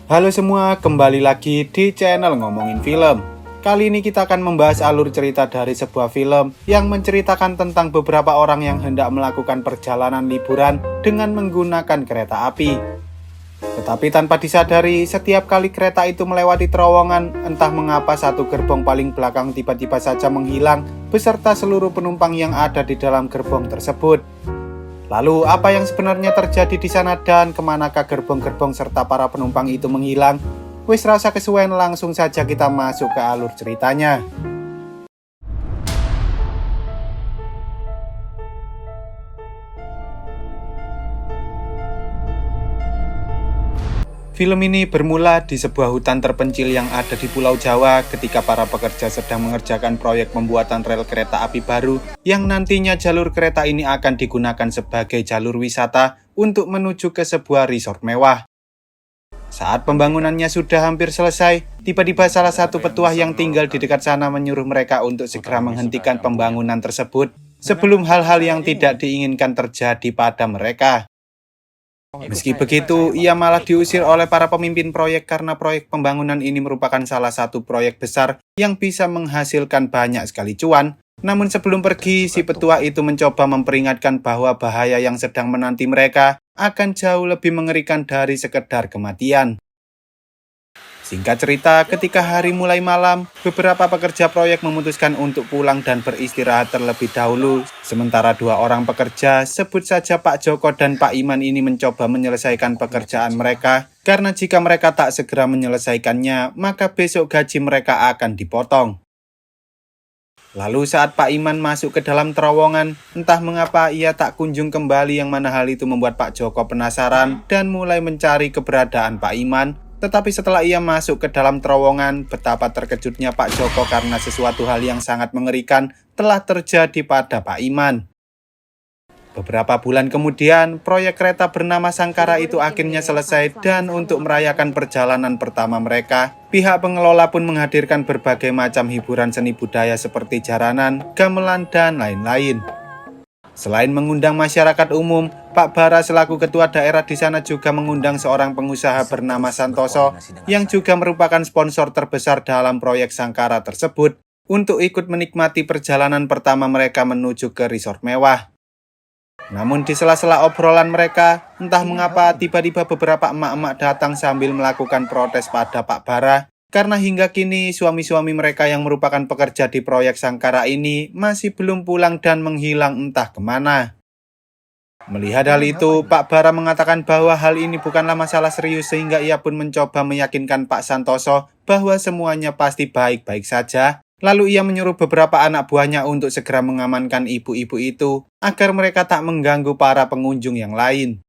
Halo semua, kembali lagi di channel Ngomongin Film. Kali ini kita akan membahas alur cerita dari sebuah film yang menceritakan tentang beberapa orang yang hendak melakukan perjalanan liburan dengan menggunakan kereta api. Tetapi tanpa disadari, setiap kali kereta itu melewati terowongan, entah mengapa satu gerbong paling belakang tiba-tiba saja menghilang beserta seluruh penumpang yang ada di dalam gerbong tersebut. Lalu apa yang sebenarnya terjadi di sana dan kemanakah gerbong-gerbong serta para penumpang itu menghilang? Wis rasa kesuwen, langsung saja kita masuk ke alur ceritanya. Film ini bermula di sebuah hutan terpencil yang ada di Pulau Jawa ketika para pekerja sedang mengerjakan proyek pembuatan rel kereta api baru yang nantinya jalur kereta ini akan digunakan sebagai jalur wisata untuk menuju ke sebuah resort mewah. Saat pembangunannya sudah hampir selesai, tiba-tiba salah satu petuah yang tinggal di dekat sana menyuruh mereka untuk segera menghentikan pembangunan tersebut sebelum hal-hal yang tidak diinginkan terjadi pada mereka. Meski begitu, ia malah diusir oleh para pemimpin proyek karena proyek pembangunan ini merupakan salah satu proyek besar yang bisa menghasilkan banyak sekali cuan. Namun sebelum pergi, si petua itu mencoba memperingatkan bahwa bahaya yang sedang menanti mereka akan jauh lebih mengerikan dari sekedar kematian. Singkat cerita, ketika hari mulai malam, beberapa pekerja proyek memutuskan untuk pulang dan beristirahat terlebih dahulu. Sementara dua orang pekerja, sebut saja Pak Joko dan Pak Iman ini mencoba menyelesaikan pekerjaan mereka, karena jika mereka tak segera menyelesaikannya, maka besok gaji mereka akan dipotong. Lalu saat Pak Iman masuk ke dalam terowongan, entah mengapa ia tak kunjung kembali, yang mana hal itu membuat Pak Joko penasaran dan mulai mencari keberadaan Pak Iman. Tetapi setelah ia masuk ke dalam terowongan, betapa terkejutnya Pak Joko karena sesuatu hal yang sangat mengerikan telah terjadi pada Pak Iman. Beberapa bulan kemudian, proyek kereta bernama Sangkara itu akhirnya selesai dan untuk merayakan perjalanan pertama mereka, pihak pengelola pun menghadirkan berbagai macam hiburan seni budaya seperti jaranan, gamelan, dan lain-lain. Selain mengundang masyarakat umum, Pak Bara selaku ketua daerah di sana juga mengundang seorang pengusaha bernama Santoso yang juga merupakan sponsor terbesar dalam proyek Sangkara tersebut untuk ikut menikmati perjalanan pertama mereka menuju ke resort mewah. Namun di sela-sela obrolan mereka, entah mengapa tiba-tiba beberapa emak-emak datang sambil melakukan protes pada Pak Bara. Karena hingga kini suami-suami mereka yang merupakan pekerja di proyek Sangkara ini masih belum pulang dan menghilang entah kemana. Melihat hal itu, Pak Bara mengatakan bahwa hal ini bukanlah masalah serius sehingga ia pun mencoba meyakinkan Pak Santoso bahwa semuanya pasti baik-baik saja. Lalu ia menyuruh beberapa anak buahnya untuk segera mengamankan ibu-ibu itu agar mereka tak mengganggu para pengunjung yang lain.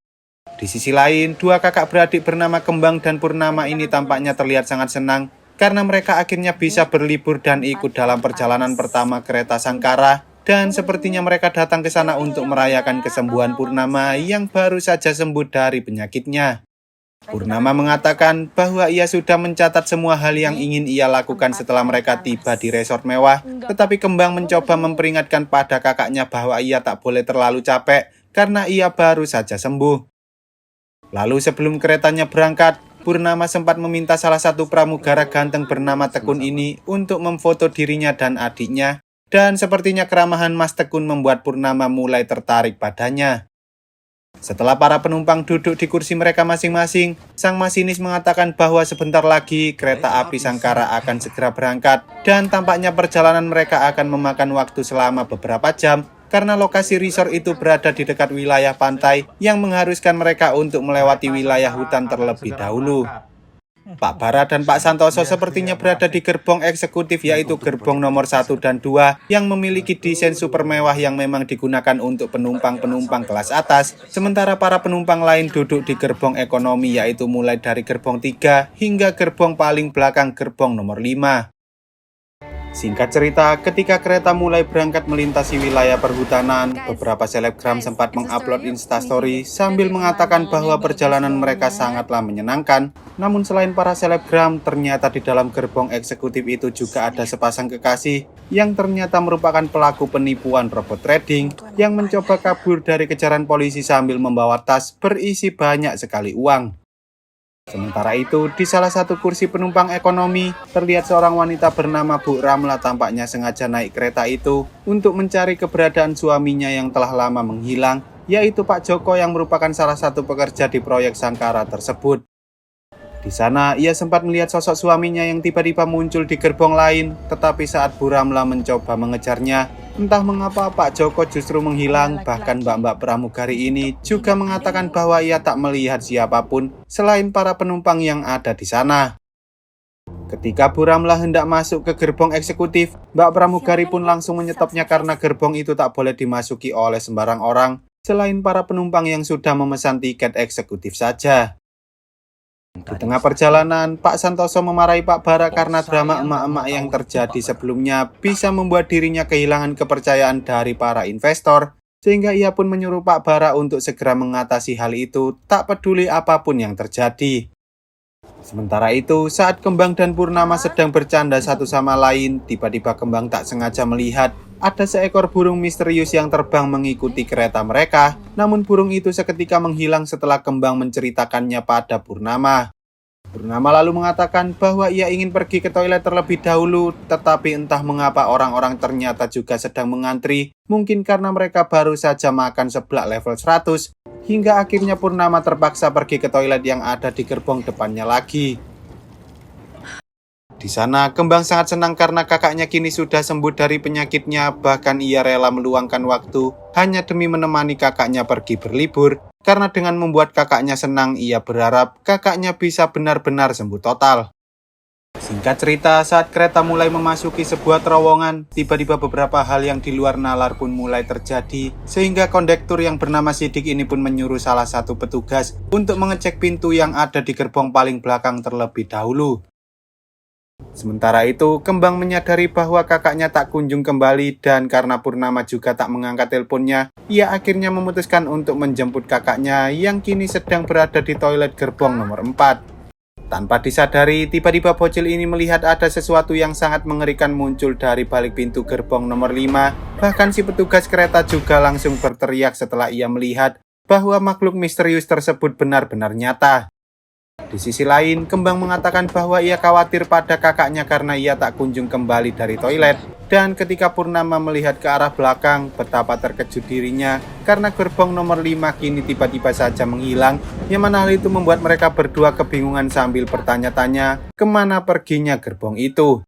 Di sisi lain, dua kakak beradik bernama Kembang dan Purnama ini tampaknya terlihat sangat senang karena mereka akhirnya bisa berlibur dan ikut dalam perjalanan pertama kereta Sangkara, dan sepertinya mereka datang ke sana untuk merayakan kesembuhan Purnama yang baru saja sembuh dari penyakitnya. Purnama mengatakan bahwa ia sudah mencatat semua hal yang ingin ia lakukan setelah mereka tiba di resort mewah, tetapi Kembang mencoba memperingatkan pada kakaknya bahwa ia tak boleh terlalu capek karena ia baru saja sembuh. Lalu sebelum keretanya berangkat, Purnama sempat meminta salah satu pramugara ganteng bernama Tekun ini untuk memfoto dirinya dan adiknya, dan sepertinya keramahan Mas Tekun membuat Purnama mulai tertarik padanya. Setelah para penumpang duduk di kursi mereka masing-masing, sang masinis mengatakan bahwa sebentar lagi kereta api Sangkara akan segera berangkat dan tampaknya perjalanan mereka akan memakan waktu selama beberapa jam karena lokasi resort itu berada di dekat wilayah pantai yang mengharuskan mereka untuk melewati wilayah hutan terlebih dahulu. Pak Bara dan Pak Santoso sepertinya berada di gerbong eksekutif, yaitu gerbong nomor 1 dan 2 yang memiliki desain super mewah yang memang digunakan untuk penumpang-penumpang kelas atas, sementara para penumpang lain duduk di gerbong ekonomi, yaitu mulai dari gerbong 3 hingga gerbong paling belakang gerbong nomor 5. Singkat cerita, ketika kereta mulai berangkat melintasi wilayah perhutanan, beberapa selebgram sempat mengupload instastory sambil mengatakan bahwa perjalanan mereka sangatlah menyenangkan. Namun selain para selebgram, ternyata di dalam gerbong eksekutif itu juga ada sepasang kekasih yang ternyata merupakan pelaku penipuan robot trading yang mencoba kabur dari kejaran polisi sambil membawa tas berisi banyak sekali uang. Sementara itu, di salah satu kursi penumpang ekonomi, terlihat seorang wanita bernama Bu Ramla tampaknya sengaja naik kereta itu untuk mencari keberadaan suaminya yang telah lama menghilang, yaitu Pak Joko yang merupakan salah satu pekerja di proyek Sangkara tersebut. Di sana, ia sempat melihat sosok suaminya yang tiba-tiba muncul di gerbong lain, tetapi saat Bu Ramla mencoba mengejarnya, entah mengapa Pak Joko justru menghilang. Bahkan mbak-mbak pramugari ini juga mengatakan bahwa ia tak melihat siapapun selain para penumpang yang ada di sana. Ketika Bu Ramla hendak masuk ke gerbong eksekutif, mbak pramugari pun langsung menyetopnya karena gerbong itu tak boleh dimasuki oleh sembarang orang, selain para penumpang yang sudah memesan tiket eksekutif saja. Di tengah perjalanan, Pak Santoso memarahi Pak Bara karena drama emak-emak yang terjadi sebelumnya bisa membuat dirinya kehilangan kepercayaan dari para investor, sehingga ia pun menyuruh Pak Bara untuk segera mengatasi hal itu, tak peduli apapun yang terjadi. Sementara itu, saat Kembang dan Purnama sedang bercanda satu sama lain, tiba-tiba Kembang tak sengaja melihat ada seekor burung misterius yang terbang mengikuti kereta mereka, namun burung itu seketika menghilang setelah Kembang menceritakannya pada Purnama. Purnama lalu mengatakan bahwa ia ingin pergi ke toilet terlebih dahulu, tetapi entah mengapa orang-orang ternyata juga sedang mengantri, mungkin karena mereka baru saja makan seblak level 100, hingga akhirnya Purnama terpaksa pergi ke toilet yang ada di gerbong depannya lagi. Di sana, Kembang sangat senang karena kakaknya kini sudah sembuh dari penyakitnya, bahkan ia rela meluangkan waktu hanya demi menemani kakaknya pergi berlibur, karena dengan membuat kakaknya senang, ia berharap kakaknya bisa benar-benar sembuh total. Singkat cerita, saat kereta mulai memasuki sebuah terowongan, tiba-tiba beberapa hal yang di luar nalar pun mulai terjadi, sehingga kondektur yang bernama Sidik ini pun menyuruh salah satu petugas untuk mengecek pintu yang ada di gerbong paling belakang terlebih dahulu. Sementara itu, Kembang menyadari bahwa kakaknya tak kunjung kembali dan karena Purnama juga tak mengangkat teleponnya, ia akhirnya memutuskan untuk menjemput kakaknya yang kini sedang berada di toilet gerbong nomor 4. Tanpa disadari, tiba-tiba bocil ini melihat ada sesuatu yang sangat mengerikan muncul dari balik pintu gerbong nomor 5. Bahkan si petugas kereta juga langsung berteriak setelah ia melihat bahwa makhluk misterius tersebut benar-benar nyata. Di sisi lain, Kembang mengatakan bahwa ia khawatir pada kakaknya karena ia tak kunjung kembali dari toilet. Dan ketika Purnama melihat ke arah belakang, betapa terkejut dirinya karena gerbong nomor 5 kini tiba-tiba saja menghilang, yang mana hal itu membuat mereka berdua kebingungan sambil bertanya-tanya kemana perginya gerbong itu.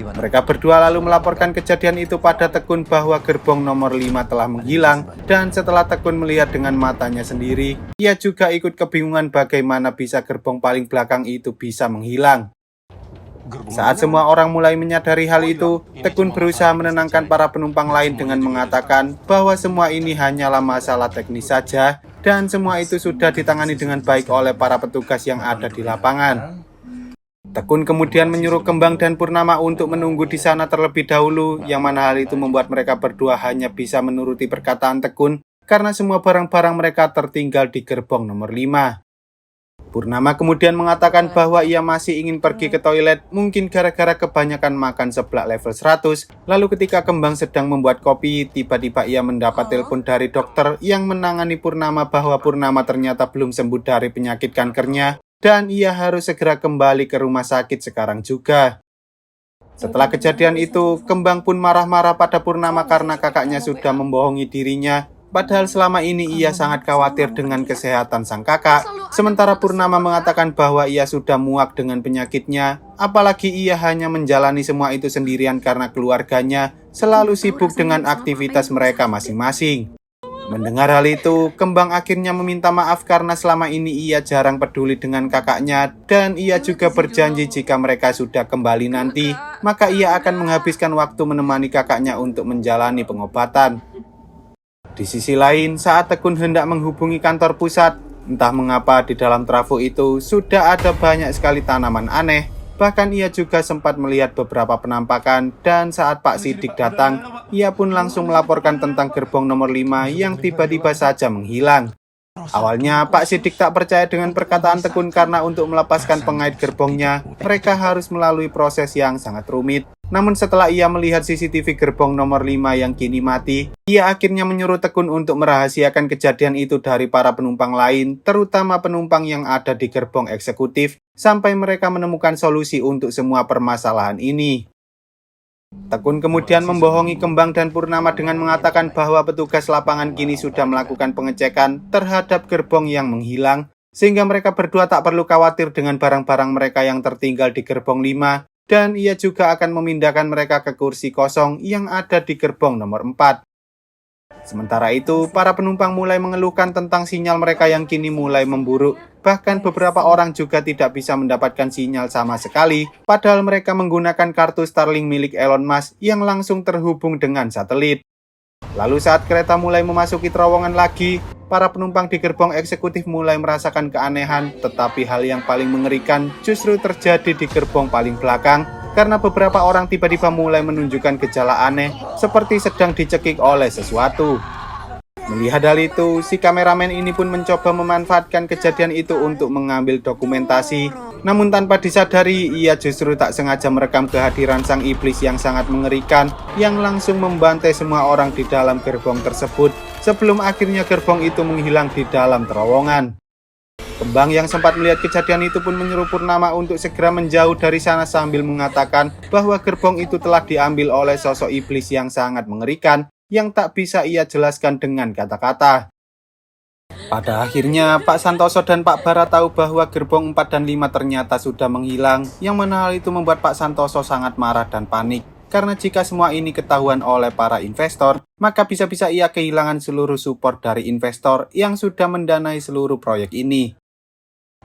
Mereka berdua lalu melaporkan kejadian itu pada Tekun bahwa gerbong nomor 5 telah menghilang, dan setelah Tekun melihat dengan matanya sendiri, ia juga ikut kebingungan bagaimana bisa gerbong paling belakang itu bisa menghilang. Saat semua orang mulai menyadari hal itu, Tekun berusaha menenangkan para penumpang lain dengan mengatakan bahwa semua ini hanyalah masalah teknis saja, dan semua itu sudah ditangani dengan baik oleh para petugas yang ada di lapangan. Tekun kemudian menyuruh Kembang dan Purnama untuk menunggu di sana terlebih dahulu, yang mana hal itu membuat mereka berdua hanya bisa menuruti perkataan Tekun karena semua barang-barang mereka tertinggal di gerbong nomor 5. Purnama kemudian mengatakan bahwa ia masih ingin pergi ke toilet, mungkin gara-gara kebanyakan makan seblak level 100. Lalu ketika Kembang sedang membuat kopi, tiba-tiba ia mendapat telepon dari dokter yang menangani Purnama bahwa Purnama ternyata belum sembuh dari penyakit kankernya, dan ia harus segera kembali ke rumah sakit sekarang juga. Setelah kejadian itu, Kembang pun marah-marah pada Purnama karena kakaknya sudah membohongi dirinya. Padahal selama ini ia sangat khawatir dengan kesehatan sang kakak. Sementara Purnama mengatakan bahwa ia sudah muak dengan penyakitnya. Apalagi ia hanya menjalani semua itu sendirian karena keluarganya selalu sibuk dengan aktivitas mereka masing-masing. Mendengar hal itu, Kembang akhirnya meminta maaf karena selama ini ia jarang peduli dengan kakaknya, dan ia juga berjanji jika mereka sudah kembali nanti, maka ia akan menghabiskan waktu menemani kakaknya untuk menjalani pengobatan. Di sisi lain, saat Tekun hendak menghubungi kantor pusat, entah mengapa di dalam trafo itu sudah ada banyak sekali tanaman aneh. Bahkan ia juga sempat melihat beberapa penampakan, dan saat Pak Sidik datang, ia pun langsung melaporkan tentang gerbong nomor 5 yang tiba-tiba saja menghilang. Awalnya Pak Sidik tak percaya dengan perkataan Tekun karena untuk melepaskan pengait gerbongnya, mereka harus melalui proses yang sangat rumit. Namun setelah ia melihat CCTV gerbong nomor 5 yang kini mati, ia akhirnya menyuruh Tekun untuk merahasiakan kejadian itu dari para penumpang lain, terutama penumpang yang ada di gerbong eksekutif, sampai mereka menemukan solusi untuk semua permasalahan ini. Tekun kemudian membohongi Kembang dan Purnama dengan mengatakan bahwa petugas lapangan kini sudah melakukan pengecekan terhadap gerbong yang menghilang, sehingga mereka berdua tak perlu khawatir dengan barang-barang mereka yang tertinggal di gerbong 5, dan ia juga akan memindahkan mereka ke kursi kosong yang ada di gerbong nomor 4. Sementara itu, para penumpang mulai mengeluhkan tentang sinyal mereka yang kini mulai memburuk. Bahkan beberapa orang juga tidak bisa mendapatkan sinyal sama sekali, padahal mereka menggunakan kartu Starlink milik Elon Musk yang langsung terhubung dengan satelit. Lalu saat kereta mulai memasuki terowongan lagi, para penumpang di gerbong eksekutif mulai merasakan keanehan, tetapi hal yang paling mengerikan justru terjadi di gerbong paling belakang, karena beberapa orang tiba-tiba mulai menunjukkan gejala aneh, seperti sedang dicekik oleh sesuatu. Melihat hal itu, si kameramen ini pun mencoba memanfaatkan kejadian itu untuk mengambil dokumentasi. Namun tanpa disadari, ia justru tak sengaja merekam kehadiran sang iblis yang sangat mengerikan, yang langsung membantai semua orang di dalam gerbong tersebut, sebelum akhirnya gerbong itu menghilang di dalam terowongan. Kembang yang sempat melihat kejadian itu pun menyuruh Purnama untuk segera menjauh dari sana sambil mengatakan bahwa gerbong itu telah diambil oleh sosok iblis yang sangat mengerikan, yang tak bisa ia jelaskan dengan kata-kata. Pada akhirnya, Pak Santoso dan Pak Bara tahu bahwa gerbong 4 dan 5 ternyata sudah menghilang, yang mana hal itu membuat Pak Santoso sangat marah dan panik. Karena jika semua ini ketahuan oleh para investor, maka bisa-bisa ia kehilangan seluruh support dari investor yang sudah mendanai seluruh proyek ini.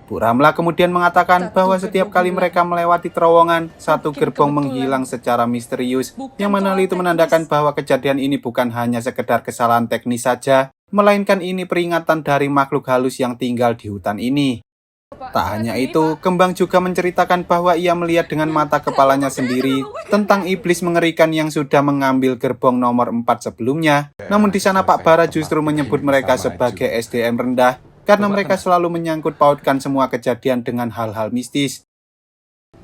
Bu Ramla kemudian mengatakan bahwa setiap kali mereka melewati terowongan, satu gerbong menghilang secara misterius, yang mana itu menandakan bahwa kejadian ini bukan hanya sekedar kesalahan teknis saja, melainkan ini peringatan dari makhluk halus yang tinggal di hutan ini. Tak hanya itu, Kembang juga menceritakan bahwa ia melihat dengan mata kepalanya sendiri tentang iblis mengerikan yang sudah mengambil gerbong nomor 4 sebelumnya. Namun di sana Pak Bara justru menyebut mereka sebagai SDM rendah, karena mereka selalu menyangkut pautkan semua kejadian dengan hal-hal mistis.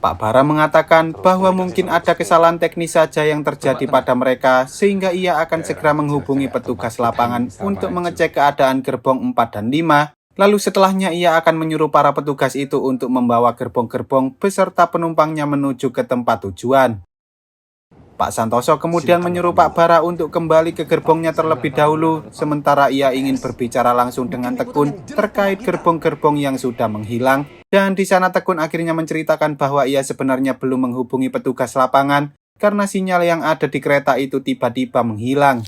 Pak Bara mengatakan bahwa mungkin ada kesalahan teknis saja yang terjadi pada mereka, sehingga ia akan segera menghubungi petugas lapangan untuk mengecek keadaan gerbong 4 dan 5. Lalu setelahnya ia akan menyuruh para petugas itu untuk membawa gerbong-gerbong beserta penumpangnya menuju ke tempat tujuan. Pak Santoso kemudian menyuruh Pak Bara untuk kembali ke gerbongnya terlebih dahulu, sementara ia ingin berbicara langsung dengan Tekun terkait gerbong-gerbong yang sudah menghilang. Dan di sana Tekun akhirnya menceritakan bahwa ia sebenarnya belum menghubungi petugas lapangan karena sinyal yang ada di kereta itu tiba-tiba menghilang.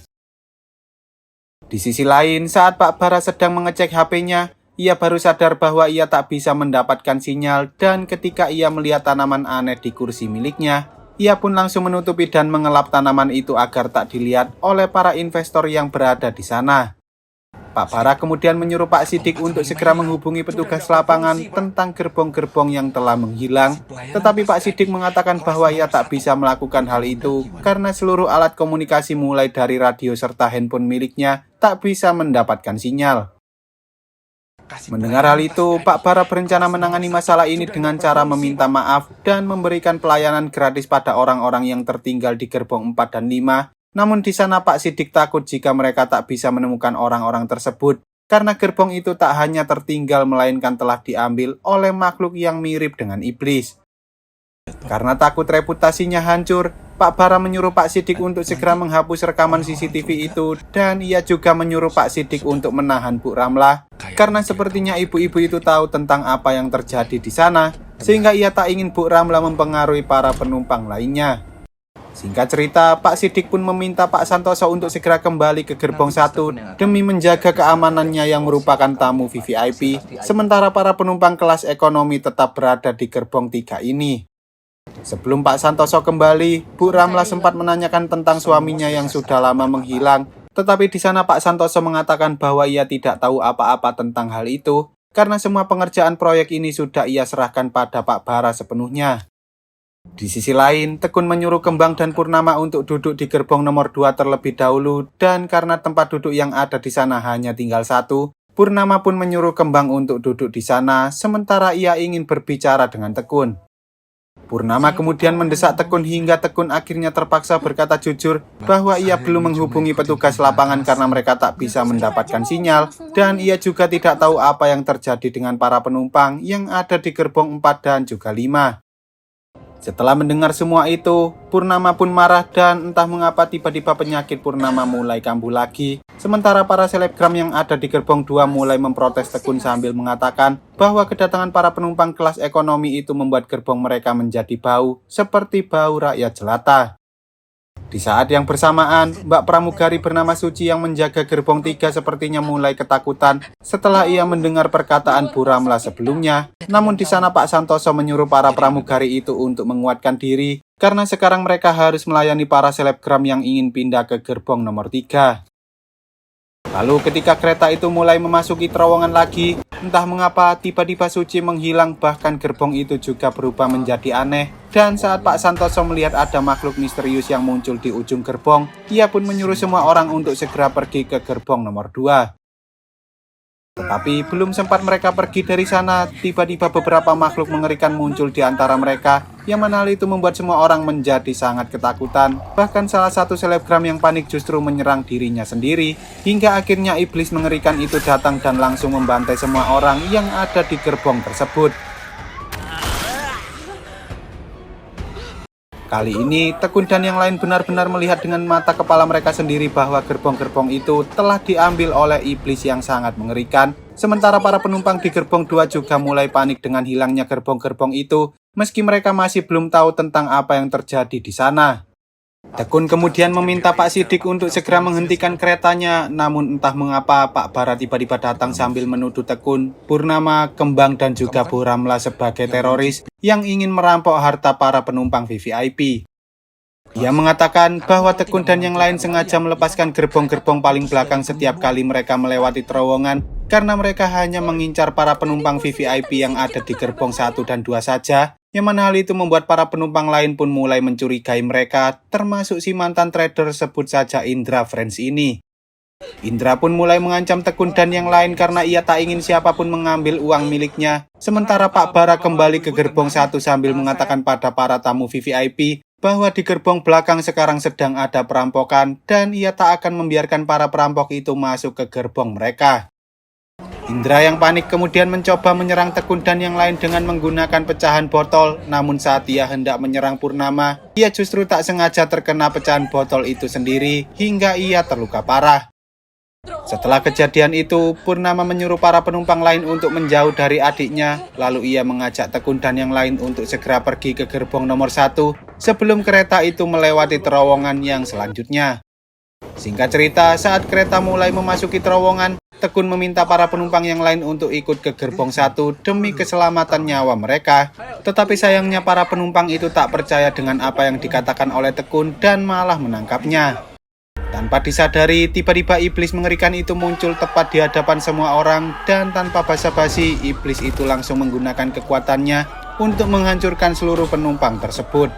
Di sisi lain, saat Pak Bara sedang mengecek HP-nya, ia baru sadar bahwa ia tak bisa mendapatkan sinyal, dan ketika ia melihat tanaman aneh di kursi miliknya, ia pun langsung menutupi dan mengelap tanaman itu agar tak dilihat oleh para investor yang berada di sana. Pak Bara kemudian menyuruh Pak Sidik untuk segera menghubungi petugas lapangan tentang gerbong-gerbong yang telah menghilang, tetapi Pak Sidik mengatakan bahwa ia tak bisa melakukan hal itu karena seluruh alat komunikasi mulai dari radio serta handphone miliknya tak bisa mendapatkan sinyal. Mendengar hal itu, Pak Bara berencana menangani masalah ini dengan cara meminta maaf dan memberikan pelayanan gratis pada orang-orang yang tertinggal di gerbong 4 dan 5. Namun di sana Pak Sidik takut jika mereka tak bisa menemukan orang-orang tersebut, karena gerbong itu tak hanya tertinggal melainkan telah diambil oleh makhluk yang mirip dengan iblis. Karena takut reputasinya hancur, Pak Bara menyuruh Pak Sidik untuk segera menghapus rekaman CCTV itu, dan ia juga menyuruh Pak Sidik untuk menahan Bu Ramla, karena sepertinya ibu-ibu itu tahu tentang apa yang terjadi di sana, sehingga ia tak ingin Bu Ramla mempengaruhi para penumpang lainnya. Singkat cerita, Pak Sidik pun meminta Pak Santoso untuk segera kembali ke gerbong 1 demi menjaga keamanannya yang merupakan tamu VVIP, sementara para penumpang kelas ekonomi tetap berada di gerbong 3 ini. Sebelum Pak Santoso kembali, Bu Ramla sempat menanyakan tentang suaminya yang sudah lama menghilang, tetapi di sana Pak Santoso mengatakan bahwa ia tidak tahu apa-apa tentang hal itu, karena semua pengerjaan proyek ini sudah ia serahkan pada Pak Bara sepenuhnya. Di sisi lain, Tekun menyuruh Kembang dan Purnama untuk duduk di gerbong nomor 2 terlebih dahulu, dan karena tempat duduk yang ada di sana hanya tinggal 1, Purnama pun menyuruh Kembang untuk duduk di sana, sementara ia ingin berbicara dengan Tekun. Purnama kemudian mendesak Tekun hingga Tekun akhirnya terpaksa berkata jujur bahwa ia belum menghubungi petugas lapangan karena mereka tak bisa mendapatkan sinyal, dan ia juga tidak tahu apa yang terjadi dengan para penumpang yang ada di gerbong 4 dan juga 5. Setelah mendengar semua itu, Purnama pun marah dan entah mengapa tiba-tiba penyakit Purnama mulai kambuh lagi. Sementara para selebgram yang ada di gerbong 2 mulai memprotes Tekun sambil mengatakan bahwa kedatangan para penumpang kelas ekonomi itu membuat gerbong mereka menjadi bau, seperti bau rakyat jelata. Di saat yang bersamaan, Mbak pramugari bernama Suci yang menjaga gerbong 3 sepertinya mulai ketakutan setelah ia mendengar perkataan Bu Ramla sebelumnya. Namun di sana Pak Santoso menyuruh para pramugari itu untuk menguatkan diri karena sekarang mereka harus melayani para selebgram yang ingin pindah ke gerbong nomor 3. Lalu ketika kereta itu mulai memasuki terowongan lagi, entah mengapa tiba-tiba Suci menghilang, bahkan gerbong itu juga berubah menjadi aneh. Dan saat Pak Santoso melihat ada makhluk misterius yang muncul di ujung gerbong, ia pun menyuruh semua orang untuk segera pergi ke gerbong nomor 2. Tetapi belum sempat mereka pergi dari sana, tiba-tiba beberapa makhluk mengerikan muncul di antara mereka, yang mana hal itu membuat semua orang menjadi sangat ketakutan. Bahkan salah satu selebgram yang panik justru menyerang dirinya sendiri, hingga akhirnya iblis mengerikan itu datang dan langsung membantai semua orang yang ada di gerbong tersebut. Kali ini, Tekun dan yang lain benar-benar melihat dengan mata kepala mereka sendiri bahwa gerbong-gerbong itu telah diambil oleh iblis yang sangat mengerikan. Sementara para penumpang di gerbong 2 juga mulai panik dengan hilangnya gerbong-gerbong itu, meski mereka masih belum tahu tentang apa yang terjadi di sana. Tekun kemudian meminta Pak Sidik untuk segera menghentikan keretanya, namun entah mengapa Pak Bara tiba-tiba datang sambil menuduh Tekun, Purnama, Kembang, dan juga Bu Ramla sebagai teroris yang ingin merampok harta para penumpang VVIP. Ia mengatakan bahwa Tekun dan yang lain sengaja melepaskan gerbong-gerbong paling belakang setiap kali mereka melewati terowongan karena mereka hanya mengincar para penumpang VVIP yang ada di gerbong 1 dan 2 saja, yang mana hal itu membuat para penumpang lain pun mulai mencurigai mereka, termasuk si mantan trader sebut saja Indra Friends ini. Indra pun mulai mengancam Tekun dan yang lain karena ia tak ingin siapapun mengambil uang miliknya. Sementara Pak Bara kembali ke gerbong 1 sambil mengatakan pada para tamu VVIP bahwa di gerbong belakang sekarang sedang ada perampokan dan ia tak akan membiarkan para perampok itu masuk ke gerbong mereka. Indra yang panik kemudian mencoba menyerang Tekun dan yang lain dengan menggunakan pecahan botol, namun saat ia hendak menyerang Purnama, ia justru tak sengaja terkena pecahan botol itu sendiri hingga ia terluka parah. Setelah kejadian itu, Purnama menyuruh para penumpang lain untuk menjauh dari adiknya, lalu ia mengajak Tekun dan yang lain untuk segera pergi ke gerbong nomor 1 sebelum kereta itu melewati terowongan yang selanjutnya. Singkat cerita, saat kereta mulai memasuki terowongan, Tekun meminta para penumpang yang lain untuk ikut ke gerbong 1 demi keselamatan nyawa mereka. Tetapi sayangnya para penumpang itu tak percaya dengan apa yang dikatakan oleh Tekun dan malah menangkapnya. Tanpa disadari, tiba-tiba iblis mengerikan itu muncul tepat di hadapan semua orang dan tanpa basa-basi, iblis itu langsung menggunakan kekuatannya untuk menghancurkan seluruh penumpang tersebut.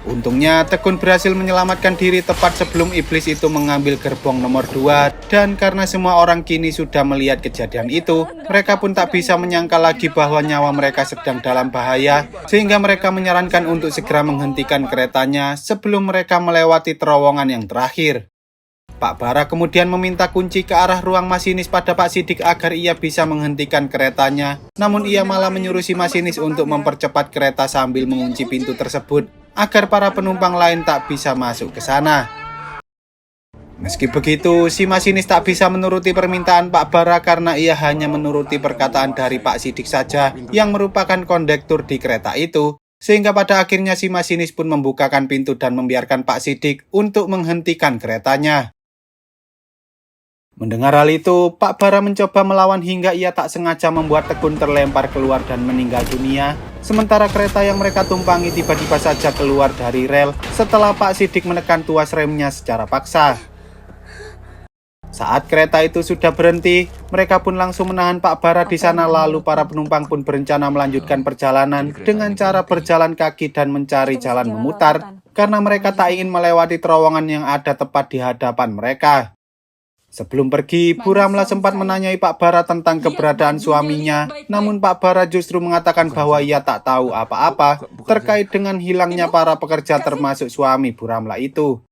Untungnya, Tekun berhasil menyelamatkan diri tepat sebelum iblis itu mengambil gerbong nomor 2, dan karena semua orang kini sudah melihat kejadian itu, mereka pun tak bisa menyangka lagi bahwa nyawa mereka sedang dalam bahaya, sehingga mereka menyarankan untuk segera menghentikan keretanya sebelum mereka melewati terowongan yang terakhir. Pak Bara kemudian meminta kunci ke arah ruang masinis pada Pak Sidik agar ia bisa menghentikan keretanya, namun ia malah menyuruh si masinis untuk mempercepat kereta sambil mengunci pintu tersebut, agar para penumpang lain tak bisa masuk ke sana. Meski begitu, si masinis tak bisa menuruti permintaan Pak Bara karena ia hanya menuruti perkataan dari Pak Sidik saja yang merupakan kondektur di kereta itu, sehingga pada akhirnya si masinis pun membukakan pintu dan membiarkan Pak Sidik untuk menghentikan keretanya. Mendengar hal itu, Pak Bara mencoba melawan hingga ia tak sengaja membuat Tekun terlempar keluar dan meninggal dunia. Sementara kereta yang mereka tumpangi tiba-tiba saja keluar dari rel setelah Pak Sidik menekan tuas remnya secara paksa. Saat kereta itu sudah berhenti, mereka pun langsung menahan Pak Bara di sana, lalu para penumpang pun berencana melanjutkan perjalanan dengan cara berjalan kaki dan mencari jalan memutar karena mereka tak ingin melewati terowongan yang ada tepat di hadapan mereka. Sebelum pergi, Bu Ramla sempat menanyai Pak Bara tentang keberadaan suaminya, namun Pak Bara justru mengatakan bahwa ia tak tahu apa-apa terkait dengan hilangnya para pekerja termasuk suami Bu Ramla itu.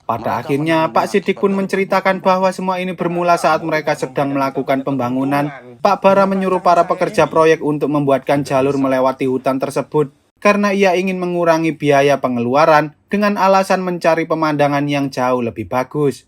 Pada akhirnya, Pak Sidik pun menceritakan bahwa semua ini bermula saat mereka sedang melakukan pembangunan. Pak Bara menyuruh para pekerja proyek untuk membuatkan jalur melewati hutan tersebut karena ia ingin mengurangi biaya pengeluaran dengan alasan mencari pemandangan yang jauh lebih bagus.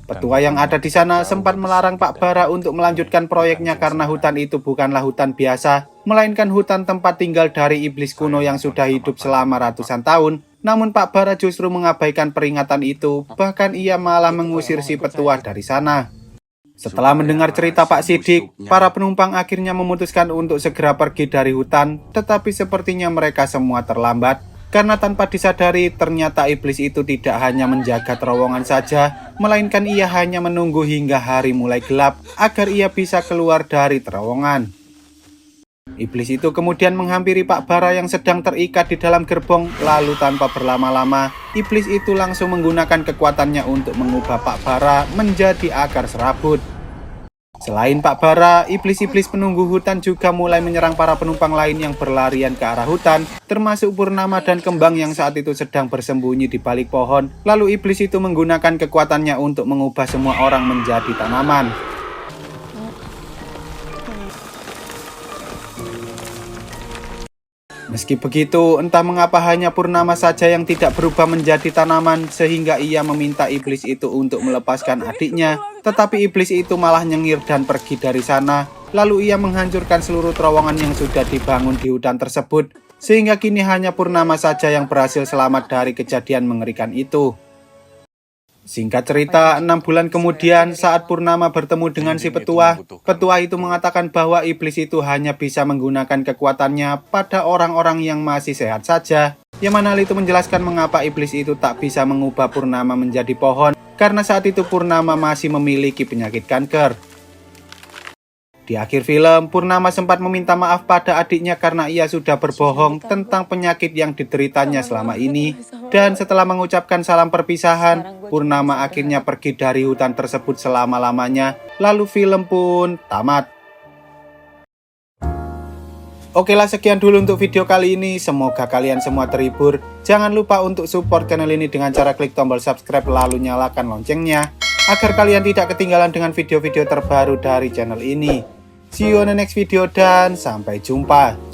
Petua yang ada di sana sempat melarang Pak Bara untuk melanjutkan proyeknya karena hutan itu bukanlah hutan biasa, melainkan hutan tempat tinggal dari iblis kuno yang sudah hidup selama ratusan tahun. Namun Pak Bara justru mengabaikan peringatan itu, bahkan ia malah mengusir si petua dari sana. Setelah mendengar cerita Pak Sidik, para penumpang akhirnya memutuskan untuk segera pergi dari hutan, tetapi sepertinya mereka semua terlambat. Karena tanpa disadari, ternyata iblis itu tidak hanya menjaga terowongan saja, melainkan ia hanya menunggu hingga hari mulai gelap agar ia bisa keluar dari terowongan. Iblis itu kemudian menghampiri Pak Bara yang sedang terikat di dalam gerbong, lalu tanpa berlama-lama, iblis itu langsung menggunakan kekuatannya untuk mengubah Pak Bara menjadi akar serabut. Selain Pak Bara, iblis-iblis penunggu hutan juga mulai menyerang para penumpang lain yang berlarian ke arah hutan, termasuk Purnama dan Kembang yang saat itu sedang bersembunyi di balik pohon. Lalu iblis itu menggunakan kekuatannya untuk mengubah semua orang menjadi tanaman. Meski begitu, entah mengapa hanya Purnama saja yang tidak berubah menjadi tanaman sehingga ia meminta iblis itu untuk melepaskan adiknya. Tetapi iblis itu malah nyengir dan pergi dari sana. Lalu ia menghancurkan seluruh terowongan yang sudah dibangun di hutan tersebut. Sehingga kini hanya Purnama saja yang berhasil selamat dari kejadian mengerikan itu. Singkat cerita, 6 bulan kemudian saat Purnama bertemu dengan si petua, petua itu mengatakan bahwa iblis itu hanya bisa menggunakan kekuatannya pada orang-orang yang masih sehat saja. Yang mana itu menjelaskan mengapa iblis itu tak bisa mengubah Purnama menjadi pohon, karena saat itu Purnama masih memiliki penyakit kanker. Di akhir film, Purnama sempat meminta maaf pada adiknya karena ia sudah berbohong tentang penyakit yang dideritanya selama ini. Dan setelah mengucapkan salam perpisahan, Purnama akhirnya pergi dari hutan tersebut selama-lamanya. Lalu film pun tamat. Oke lah, sekian dulu untuk video kali ini. Semoga kalian semua terhibur. Jangan lupa untuk support channel ini dengan cara klik tombol subscribe lalu nyalakan loncengnya, agar kalian tidak ketinggalan dengan video-video terbaru dari channel ini. See you on the next video dan sampai jumpa.